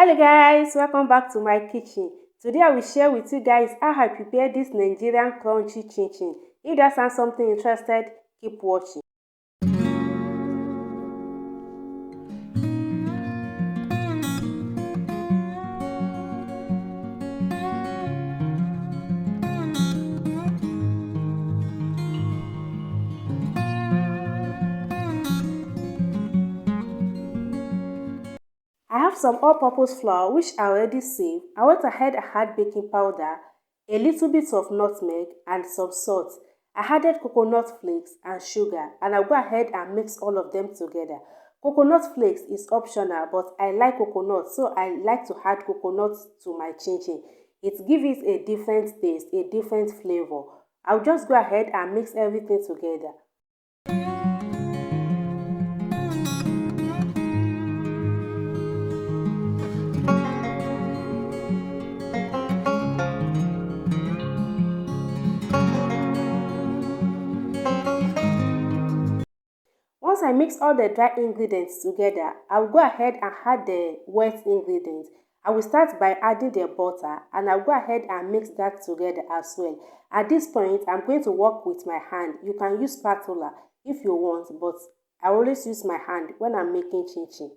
Hello guys, welcome back to my kitchen. Today I will share with you guys how I prepare this Nigerian crunchy chin. If that sounds something interested, keep watching. I have some all-purpose flour which I already saved. I went ahead and add baking powder, a little bit of nutmeg and some salt. I added coconut flakes and sugar, and I'll go ahead and mix all of them together. Coconut flakes is optional, but I like coconut, so I like to add coconut to my chin. It gives it a different taste, a different flavor. I'll just go ahead and mix everything together. Once I mix all the dry ingredients together, I will go ahead and add the wet ingredients. I will start by adding the butter, and I'll go ahead and mix that together as well. At this point, I'm going to work with my hand. You can use spatula if you want, but I always use my hand when I'm making chin.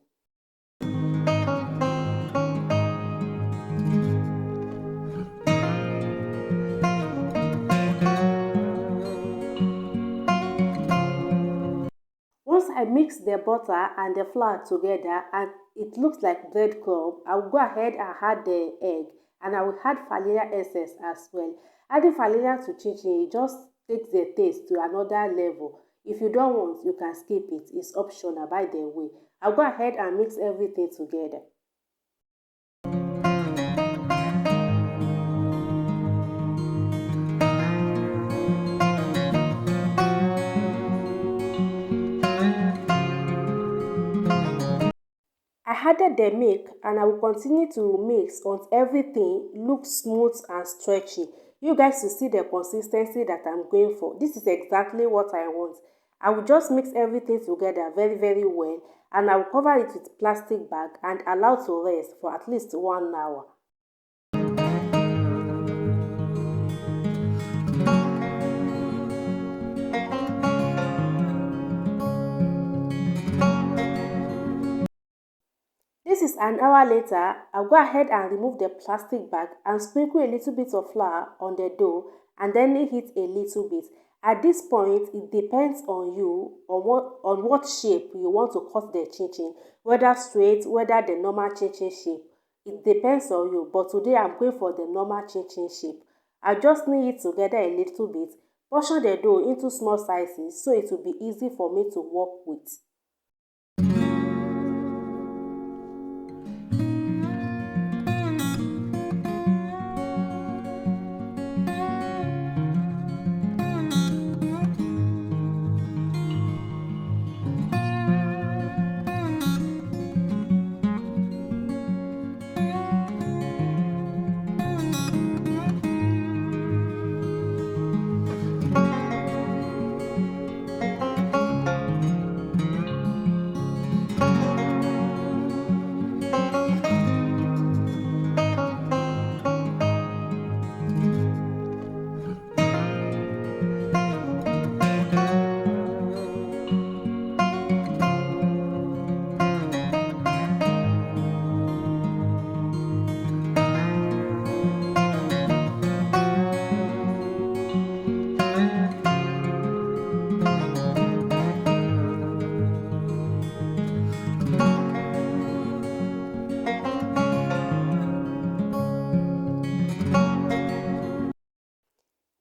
Once I mix the butter and the flour together and it looks like breadcrumb, I'll go ahead and add the egg, and I will add vanilla essence as well. Adding vanilla to chin just takes the taste to another level. If you don't want, you can skip it. It's optional by the way. I'll go ahead and mix everything together. I added the milk, and I will continue to mix until everything looks smooth and stretchy. You guys will see the consistency that I'm going for. This is exactly what I want. I will just mix everything together very well, and I will cover it with plastic bag and allow to rest for at least 1 hour. This is an hour later. I'll go ahead and remove the plastic bag and sprinkle a little bit of flour on the dough and then knead it a little bit. At this point, it depends on you on what shape you want to cut the chin, whether straight, whether the normal chin shape. It depends on you, but today I'm going for the normal chin shape. I just knead it together a little bit, portion the dough into small sizes so it will be easy for me to work with.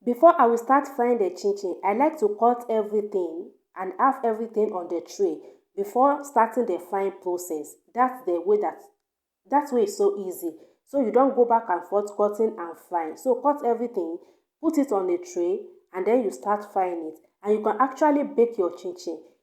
Before I will start frying the chin, I like to cut everything and have everything on the tray before starting the frying process. That way is so easy. So you don't go back and forth cutting and frying. So cut everything, put it on a tray, and then you start frying it. And you can actually bake your chin.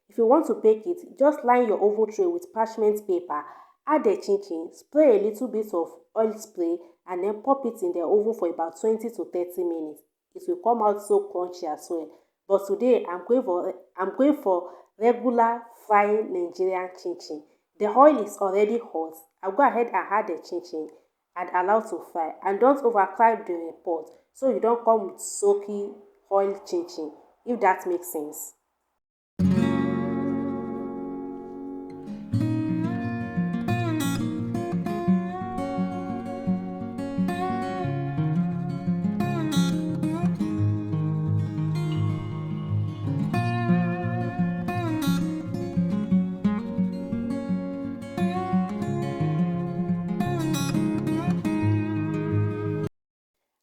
If you want to bake it, just line your oven tray with parchment paper, add the chin, spray a little bit of oil spray, and then pop it in the oven for about 20 to 30 minutes. It will come out so crunchy as well. But today I'm going for regular frying Nigerian chin. The oil is already hot, I'll go ahead and add the chin and allow to fry. And don't overcrowd the pot so you don't come with soaky oil chin, if that makes sense.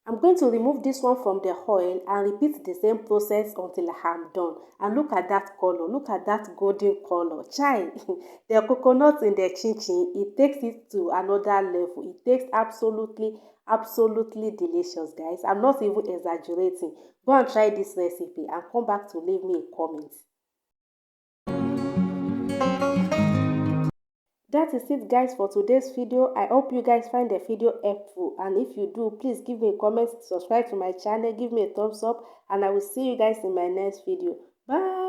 I'm going to remove this one from the oil and repeat the same process until I'm done. And look at that color. Look at that golden color. Chai, the coconut in the chin chin, it takes it to another level. It tastes absolutely delicious, guys. I'm not even exaggerating. Go and try this recipe and come back to leave me a comment. That is it, guys, for today's video. I hope you guys find the video helpful, and if you do, please give me a comment, subscribe to my channel, give me a thumbs up, and I will see you guys in my next video. Bye.